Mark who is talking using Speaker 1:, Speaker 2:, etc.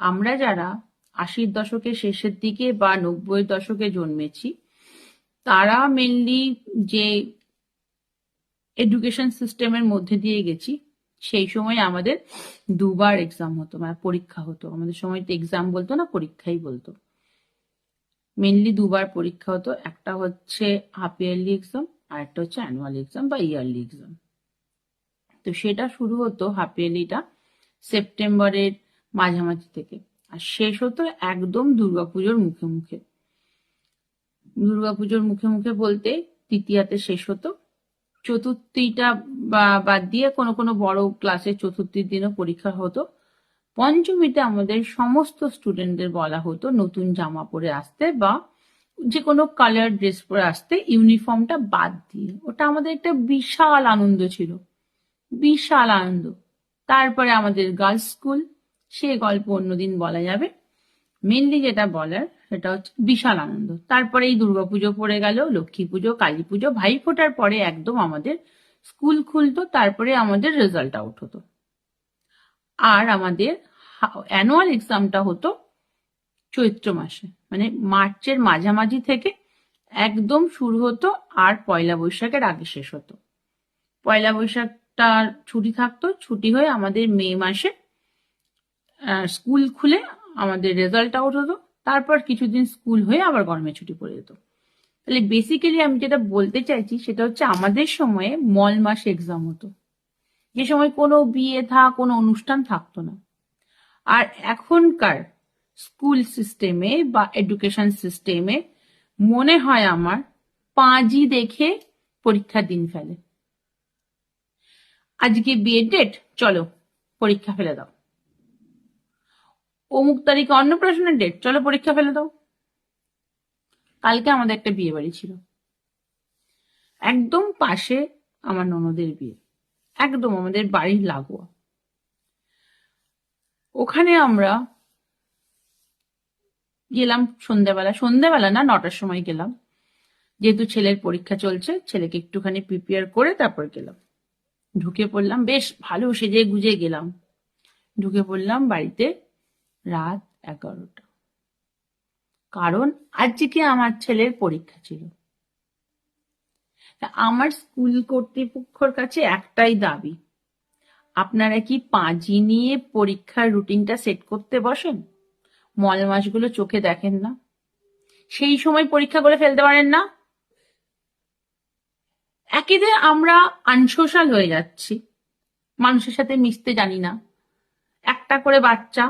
Speaker 1: আমরা যারা 80-র দশকের শেষের দিকে বা 90-এর দশকে জন্মেছি, তারা মেনলি যে এডুকেশন সিস্টেমের মধ্যে দিয়ে গেছি, সেই সময় আমাদের দুবার এক্সাম হতো, মানে পরীক্ষা হতো। আমাদের সময় তো এক্সাম বলতো না, পরীক্ষাই বলতো। মেনলি দুবার পরীক্ষা হতো, একটা হচ্ছে হাফ ইয়ারলি এক্সাম আর একটা হচ্ছে অ্যানুয়াল এক্সাম বা ইয়ারলি এক্সাম। তো সেটা শুরু হতো হাফ ইয়ারলিটা সেপ্টেম্বরের মাঝামাঝি থেকে, আর শেষ হতো একদম দুর্গাপুজোর মুখে মুখে। দুর্গাপুজোর মুখে মুখে বলতে তৃতীয়াতে শেষ হতো। চতুর্থীটা বাদ দিয়ে কোনো কোনো বড় ক্লাসের চতুর্থীর দিনও পরীক্ষা হতো। পঞ্চমীতে আমাদের সমস্ত স্টুডেন্টদের বলা হতো নতুন জামা পরে আসতে বা যে কোনো কালার ড্রেস পরে আসতে, ইউনিফর্মটা বাদ দিয়ে। ওটা আমাদের একটা বিশাল আনন্দ ছিল, বিশাল আনন্দ। তারপরে আমাদের গার্লস স্কুল, সে গল্প অন্যদিন বলা যাবে। মেনলি যেটা বলার সেটা হচ্ছে বিশাল আনন্দ। তারপরে এই দুর্গাপুজো পড়ে গেল, লক্ষ্মী পুজো, কালী পুজো, ভাইফোঁটার পরে একদম আমাদের স্কুল খুলতো, তারপরে আমাদের রেজাল্ট আউট হতো। আর আমাদের অ্যানুয়াল এক্সামটা হতো চৈত্র মাসে, মানে মার্চের মাঝামাঝি থেকে একদম শুরু হতো, আর পয়লা বৈশাখের আগে শেষ হতো। পয়লা বৈশাখটা ছুটি থাকতো, ছুটি হয়ে আমাদের মে মাসে স্কুল খুলে আমাদের রেজাল্ট আউট হতো। তারপর কিছুদিন স্কুল হয়ে আবার গরমে ছুটি পড়ে যেত। তাহলে বেসিক্যালি আমি যেটা বলতে চাইছি সেটা হচ্ছে আমাদের সময়ে মল মাসে এক্সাম হতো, যে সময় কোনো বিয়ে কোনো অনুষ্ঠান থাকতো না। আর এখনকার স্কুল সিস্টেমে বা এডুকেশন সিস্টেমে মনে হয় আমার পাঁজি দেখে পরীক্ষার দিন ফেলে। আজকে বিয়ের ডেট, চলো পরীক্ষা ফেলে দাও। অমুক তারিখে অন্নপ্রাশনের ডেট, চলো পরীক্ষা ফেলে দাও। কালকে আমাদের একটা বিয়ে বাড়ি ছিল, একদম পাশে আমার ননদের বিয়ে, একদম আমাদের বাড়ির লাগোয়া। ওখানে আমরা গেলাম সন্ধ্যাবেলা না, 9টার সময় গেলাম। যেহেতু ছেলের পরীক্ষা চলছে, ছেলেকে একটুখানি প্রিপেয়ার করে তারপর গেলাম। ঢুকে পড়লাম, বেশ ভালো সেজে গুজে গেলাম। ঢুকে পড়লাম বাড়িতে রাত 11টা, কারণ আজকে আমার ছেলের পরীক্ষা ছিল। আমার স্কুল কর্তৃপক্ষের কাছে একটাই দাবি, আপনারা কি পাঁজি নিয়ে পরীক্ষার রুটিনটা সেট করতে বসেন? মল মাসগুলো চোখে দেখেন না? সেই সময় পরীক্ষা করে ফেলতে পারেন না? একইতে আমরা আনসোশাল হয়ে যাচ্ছি, মানুষের সাথে মিশতে জানি না। একটা করে বাচ্চা